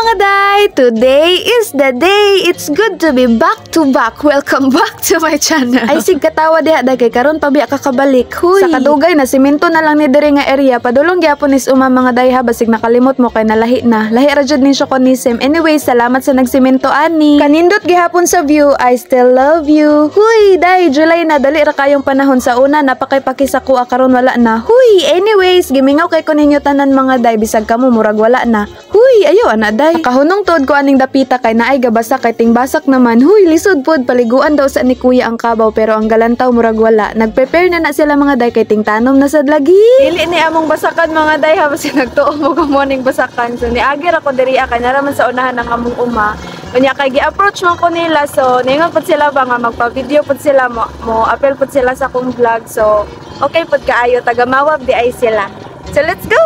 mga day! Today is the day! It's good to be back to back. Welcome back to my channel. Ay sig katawa diha day kay karon pa biya kakabalik. Huy. Sa kadugay na simento na lang ni diri nga area padulong gyapon is mga day ha basig nakalimot mo kay nalahi na. Lahi ra jud nin siya konisem. Anyway, salamat sa nagsimento ani. Kanindot gihapon sa view. I still love you. Huy, day July na dali ra kayong panahon sa una napakay-paki sa kuha karon wala na. Huy, anyways, gimingaw kay ko ninyo tanan mga day bisag kamo murag wala na. Huy, ayo ana day. Kahunong tuod ko aning dapita kay naay gabasa kay tingbasak naman. Huy, lisod pod paliguan daw sa ni kuya ang kabaw pero ang galantaw murag wala. Nagprepare na sila mga day kay tingtanom na sad lagi. Dili ni among basakan mga day ha basi nagtuo mo ka morning basakan. So niagir ako diri kay naraman sa unahan ng among uma. Unya kay gi-approach man ko nila so ningon pod sila ba nga magpa-video pod sila mo apel pod sila sa akong vlog. So okay pod kaayo taga Mawab di ay sila. So let's go.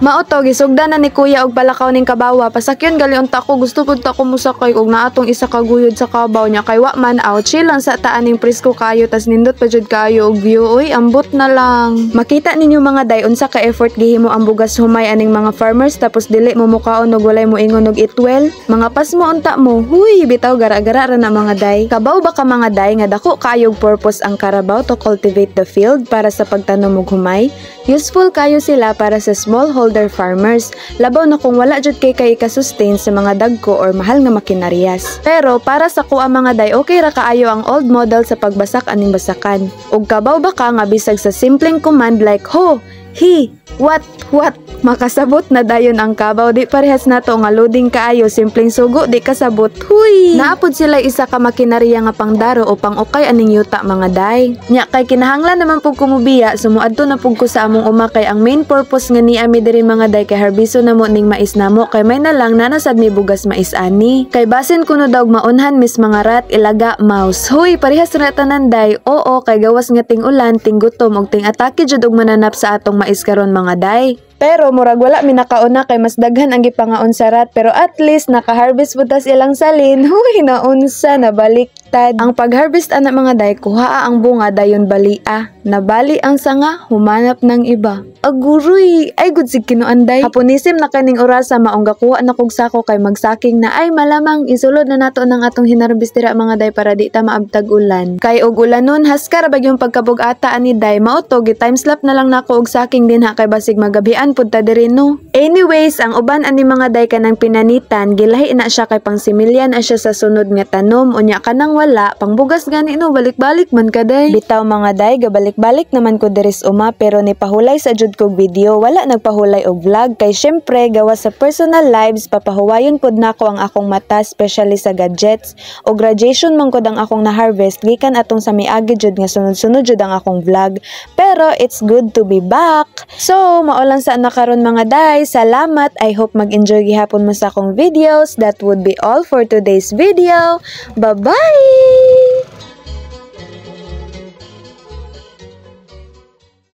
Mauto gisugdan na ni kuya og balakaw ning kabawa pasakyon gali unta ko gusto pud ta ko musakay og naatong isa ka guyod sa kabaw nya kay wa man out chill lang sa taan ning presko kayo tas nindot pa jud kayo og view oy ambot na lang. Makita ninyo mga day unsa ka effort gihimo ang bugas humay aning mga farmers tapos dili mo mukaon og walay mo ingon og itwel mga pas mo unta mo huy bitaw gara-gara ra na mga day. Kabaw ba ka mga day nga dako kayog purpose ang Carabao to cultivate the field para sa pagtanom og humay. Useful kayo sila para sa smallholder farmers. Labaw na kung wala jud kay ika-sustain sa mga dagko or mahal nga makineryas. Pero para sa kuha mga day okay ra kaayo ang old model sa pagbasak aning basakan. Ug kabaw ba ka nga bisag sa simpleng command like ho, he, what, makasabot na dayon ang kabaw di parehas nato nga loading kaayo simpleng sugo di kasabot. Huy, naapod sila isa ka makinarya nga pangdaro o pang-ukay aning yuta mga day. Nya kay kinahanglan naman pug kumubiya sumuadto na pug ko sa among uma kay ang main purpose nga ni ami diri mga day kay harbiso namo ning mais namo kay may na lang nanasad mi bugas mais ani. Kay basin kuno daw maunhan mis mga rat ilaga mouse. Huy, parehas ra tanan day. Oo kay gawas nga ting ulan ting gutom ug ting atake jud og mananap sa atong mais karon mga day. Pero murag wala mi nakauna kay mas daghan ang gipangaon sa rat pero at least naka-harvest butas ilang salin. Huy, naunsa na baliktad. Ang pag-harvest ana mga day kuhaa ang bunga dayon balia. Nabali ang sanga humanap ng iba. Aguroy, ay gud sig kinuanday. Haponisim na kaning orasa maong gakuha na kog sako kay magsaking na ay malamang isulod na nato nang atong hinarbist dira mga day para di ta maabtag ulan. Kay og ulanon haskar bagyong pagkabug-ata ani day mao to gi time slap na lang nako og saking dinha kay basig magabian pud ta diri no. Anyways, ang uban ani mga day kanang pinanitan gilahi na siya kay pangsimilyan na siya sa sunod nga tanom unya kanang wala pangbugas gani no balik-balik man kaday. Bitaw mga day gabalik-balik naman ko diris uma pero ni pahulay sa jud kog video wala nagpahulay og vlog kay syempre gawas sa personal lives papahuwayon pud nako ang akong mata especially sa gadgets o graduation man kod ang akong na-harvest gikan atong sa miagi jud nga sunod-sunod jud ang akong vlog pero it's good to be back. So mao lang sa nakaron mga day. Salamat. I hope mag-enjoy gihapon mo sa akong videos. That would be all for today's video. Bye-bye!